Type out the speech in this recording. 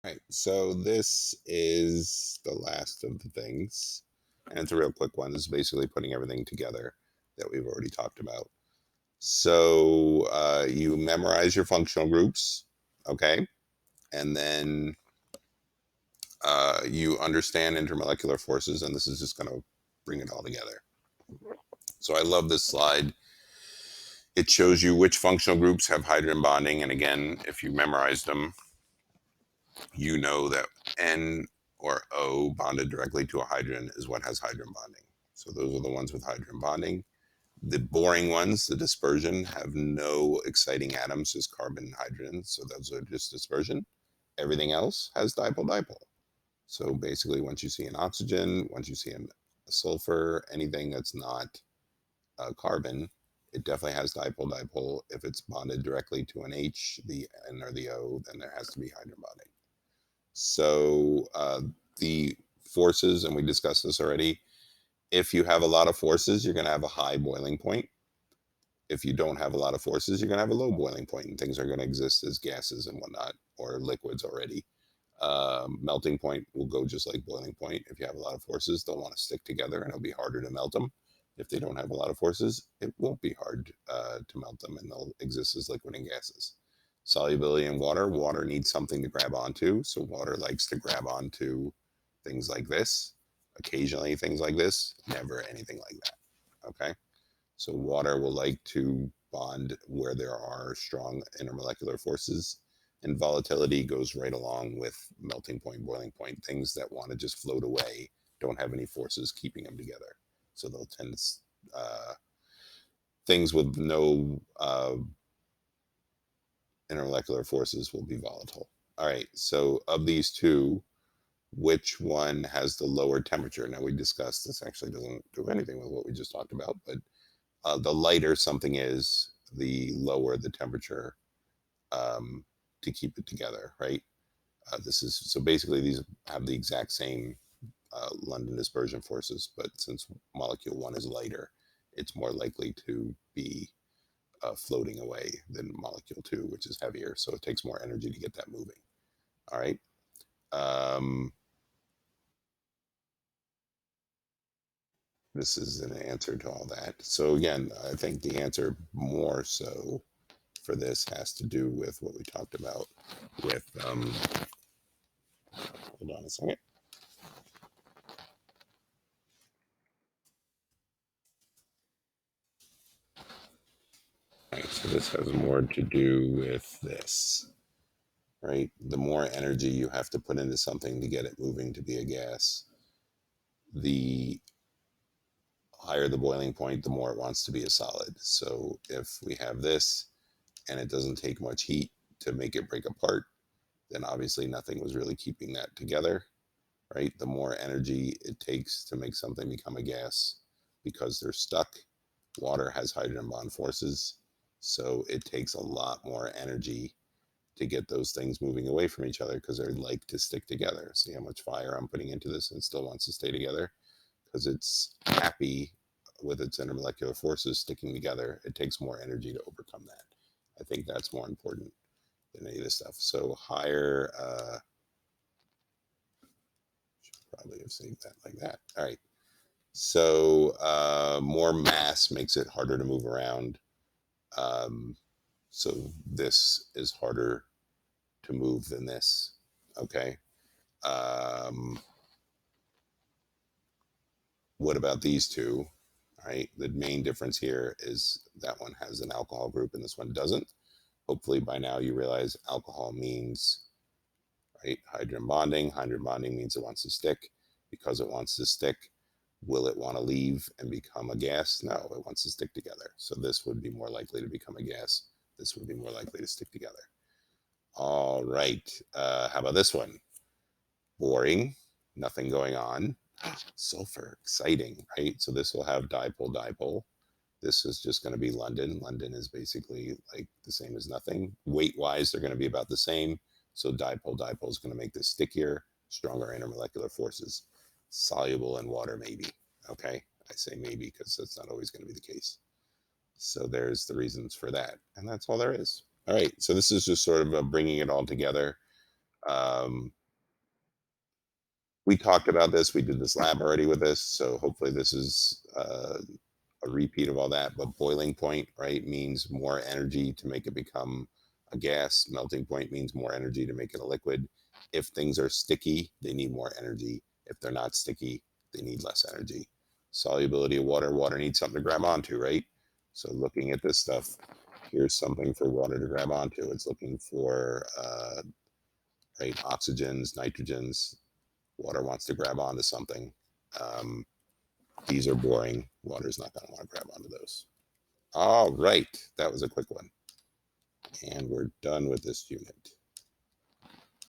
Right. So this is the last of the things. And it's a real quick one. This is basically putting everything together that we've already talked about. So you memorize your functional groups, okay? And then you understand intermolecular forces, and this is just going to bring it all together. So I love this slide. It shows you which functional groups have hydrogen bonding. And again, if you memorized them, you know that N or O bonded directly to a hydrogen is what has hydrogen bonding. So those are the ones with hydrogen bonding. The boring ones, the dispersion, have no exciting atoms, just carbon and hydrogen. So those are just dispersion. Everything else has dipole-dipole. So basically, once you see an oxygen, once you see a sulfur, anything that's not carbon, it definitely has dipole-dipole. If it's bonded directly to an H, the N or the O, then there has to be hydrogen bonding. So the forces, and we discussed this already, if you have a lot of forces, you're going to have a high boiling point. If you don't have a lot of forces, you're going to have a low boiling point, and things are going to exist as gases and whatnot, or liquids already. Melting point will go just like boiling point. If you have a lot of forces, they'll want to stick together, and it'll be harder to melt them. If they don't have a lot of forces, it won't be hard to melt them, and they'll exist as liquid and gases. Solubility in water, water needs something to grab onto, so water likes to grab onto things like this, occasionally things like this, never anything like that. Okay, so water will like to bond where there are strong intermolecular forces, and volatility goes right along with melting point, boiling point. Things that want to just float away don't have any forces keeping them together, so they'll tend to things with no intermolecular forces will be volatile. All right, so of these two, which one has the lower temperature? Now, we discussed this actually doesn't do anything with what we just talked about, but the lighter something is, the lower the temperature um, to keep it together, right? This is so basically these have the exact same London dispersion forces, but since molecule one is lighter, it's more likely to be floating away than molecule two, which is heavier. So it takes more energy to get that moving. All right. Um, this is an answer to all that. So again, I think the answer more so for this has to do with what we talked about with, hold on a second. All right, so this has more to do with this, right? The more energy you have to put into something to get it moving to be a gas, the higher the boiling point, the more it wants to be a solid. So if we have this and it doesn't take much heat to make it break apart, then obviously nothing was really keeping that together, right? The more energy it takes to make something become a gas because they're stuck. Water has hydrogen bond forces, so it takes a lot more energy to get those things moving away from each other because they like to stick together. See how much fire I'm putting into this and it still wants to stay together because it's happy with its intermolecular forces sticking together. It takes more energy to overcome that. I think that's more important than any of this stuff. So higher, should probably have saved that like that. All right. So more mass makes it harder to move around. Um, so this is harder to move than this. Okay. Um, what about these two? All right. The main difference here is that one has an alcohol group and this one doesn't. Hopefully by now you realize alcohol means, right, hydrogen bonding. Hydrogen bonding means it wants to stick. Because it wants to stick, will it want to leave and become a gas? No, it wants to stick together. So this would be more likely to become a gas. This would be more likely to stick together. All right. How about this one? Boring, nothing going on. Sulfur, exciting, right? So this will have dipole, dipole. This is just going to be London. London is basically like the same as nothing. Weight wise, they're going to be about the same. So dipole, dipole is going to make this stickier, stronger intermolecular forces. Soluble in water, maybe. Okay. I say maybe because that's not always going to be the case. So there's the reasons for that. And that's all there is. All right. So this is just sort of bringing it all together. Um, we talked about this. We did this lab already with this, so hopefully this is a repeat of all that. But boiling point, right, means more energy to make it become a gas. Melting point means more energy to make it a liquid. If things are sticky, they need more energy. If they're not sticky, they need less energy. Solubility of water, water needs something to grab onto, right? So looking at this stuff, here's something for water to grab onto. It's looking for right, oxygens, nitrogens. Water wants to grab onto something. Um, these are boring. Water's not going to want to grab onto those. All right, that was a quick one. And we're done with this unit.